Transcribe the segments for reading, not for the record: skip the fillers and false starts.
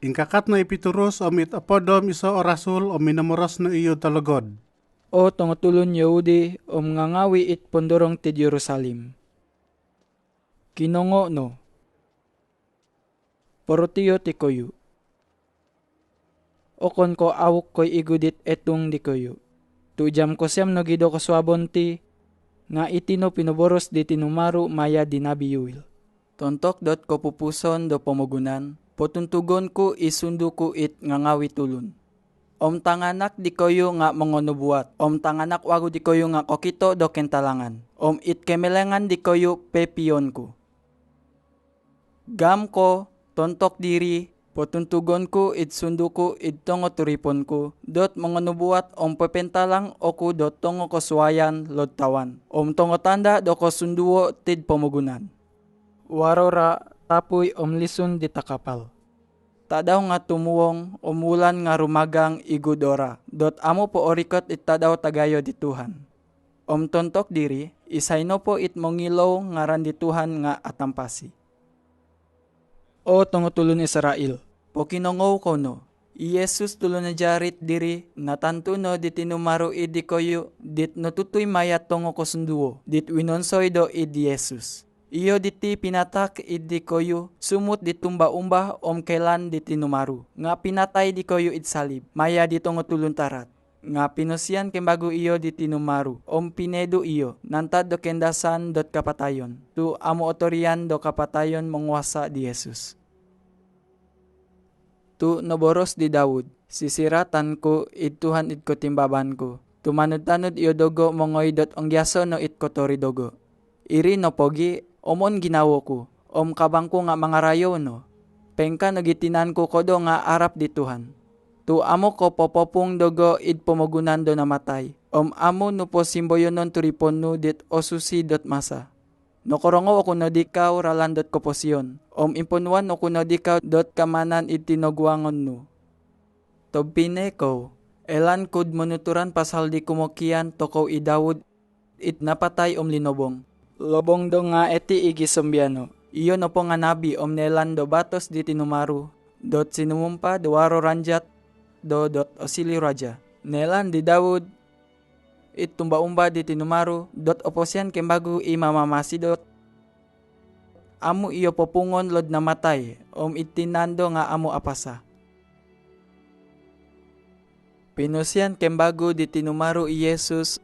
Ingkakat no ipituros om it apodom iso orasul om minamoros no iyo talagod. O tungotulon Yahudi ngangawi it pondorong ti Jerusalem. Kinongo no. Porotiyo ti koyo. Okon ko awok ko'y igudit etong di koyo. Tujam ko siyam no gido kaswabon ti nga itino pinoboros di tinumaru maya dinabiyuil. Tontok dot ko pupuson do pamugunan. Potuntugon ko isundo ko it ngangawi tulon. Om tanganak di koyo nga mongonubuat. Om tanganak wago di koyo nga kokito do kentalangan. Om it kemelengan di koyo pepion ko. Gam ko, tontok diri, potuntugon ko it sundo ko it tongo turipon ko. Dot mongonubuat om pepentalang oku dot tongo koswayan lodtawan. Om tongo tanda do ko sunduo tid pamugunan. Warora tapoy om lison di takapal. Tadaw nga tumuwong umulan nga rumagang igudora. Dot amo po orikot it tadaw tagayo di Tuhan. Om tontok diri, isayno po it mongilaw nga ran di Tuhan nga atampasi. O tungotulon Israel, po kinongaw ko no, Yesus tulon na jarit diri, natanto no di tinumaro idi koyo, dit natutoy mayat tongo ko sunduo, dit winonsoy do idi Yesus. Iyo diti pinatak idi koyo, sumut di tumba-umba kailan di tinumaru. Nga pinatay di koyo id salib, maya di tongo tulon tarat. Nga pinusian kembago iyo di tinumaru, pinedo iyo, nantad do kendasan dot kapatayon. Tu amo otorian do kapatayon mongwasa di Jesus. Tu naboros di Daud, sisiratan ko id Tuhan id ko timbaban ko. Tumanod-tanod iyo dogo mongoy dot ongyaso no it kotori dogo. Iri no pogi, omon ginawo ko, kabang ko nga mga rayo no. Pengka nagitinan ko kodo nga arap di Tuhan. Tu amo ko popopong dogo id pomogunan do namatay. Amo no po simboyonon turipon no dit osusi dot masa. No korongo ako no dikaw ralan dot koposyon. Impunuan no kuno dikaw dot kamanan id tinogwangon no. Tobpine ko, elan kud monuturan pasal di kumokian tokaw idawod it napatay linobong. Lobong do nga eti igisombiano. Iyo no po nga nabi nelan do batos di tinumaru. Dot sinumumpa duwaro ranjat do dot osili raja. Nelan di Dawud it tumba-umba di tinumaru dot oposyan kembagu imamamasi dot. Amo iyo popungon lod namatay itinando nga amo apasa. Pinusyan kembagu di tinumaru Yesus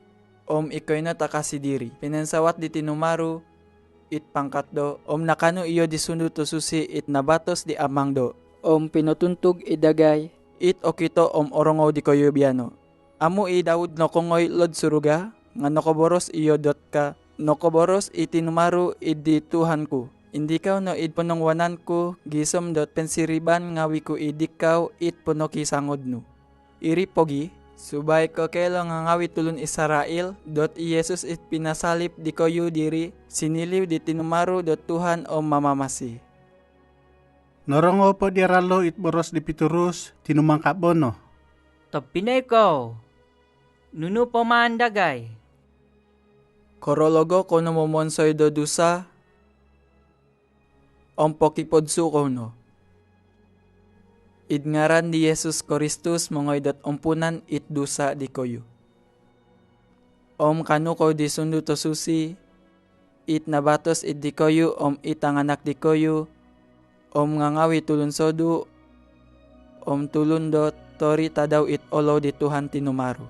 ikoy na takasidiri. Pinansawat di tinumaru it pangkat do nakano iyo di sundo to susi it nabatos di amang do. Pinutuntog idagay it okito orongo di koyo biano. Amo Dawud no kongoy lod suruga nga nokoboros iyo dot ka nokoboros itinumaru idi Tuhan ko. Indikaw no id punongwanan ko gisom dot pensiriban ngawi ko idikaw it puno kisangod no. Iri pogi, subay ko kelo nga ngawi tulon Israel dot Yesus it pinasalip di koyo diri siniliw di tinumaru dot Tuhan mamamasi. Norongo po di ralo it boros di piturus tinumangkap bono. Topinay ko, nuno pamandagay. Korologo ko no momonsoy do dusa pokipodso ko no. Idngaran di Jesus Kristus mongoy dat umpunan it dusa di koyo. Kanu ko di sundo to susi, it nabatos it di koyo itanganak di koyo, ngangawi tulun sodu, tulun dot tori tadaw it olo di Tuhan tinumaru.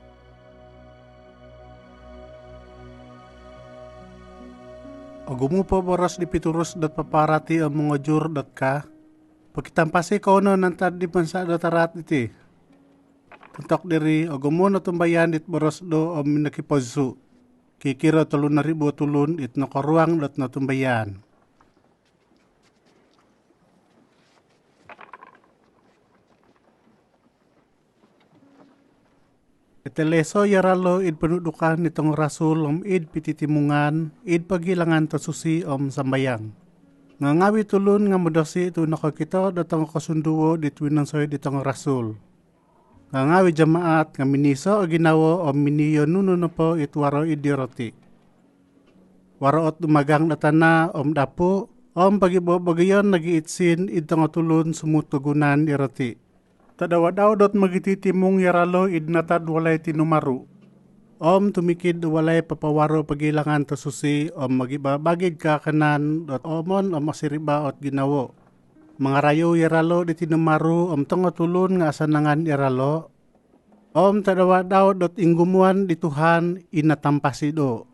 Agumo po boros di piturus dot paparati mongojur dot ka. Pagkitampasi ko no nantad di pansa dot tarat iti. Tuntok diri agumo no tumbayan dit boros do minakipodso. Kikiro tulun na ribo tulun it nakaruang dot na tumbayan. Iteleso yaralo id penudukan nitong rasul id pititimungan id pagilangan to susi sambayang. Nga ngawi tulun nga modosi ito nakakita datang kasunduo ditwinan soy ditong rasul. Nga ngawi jamaat nga miniso o ginawo miniyo nuno na po itwaro idiroti. Waro at dumagang datana dapo Om pagibabagayon nagiitsin id nga tulon sumutugunan irati. Tadawa daw dot magititimong yaralo id natad walay tinumaru. Om tumikid walay papawaro pagilangan to susi om magibabagid ka kanan dot omon om masiriba ot ginawo. Mga rayo yaralo di tinumaru om tonga tulon nga asanangan yaralo. Om tadawa daw dot inggumuan di Tuhan inatampasido.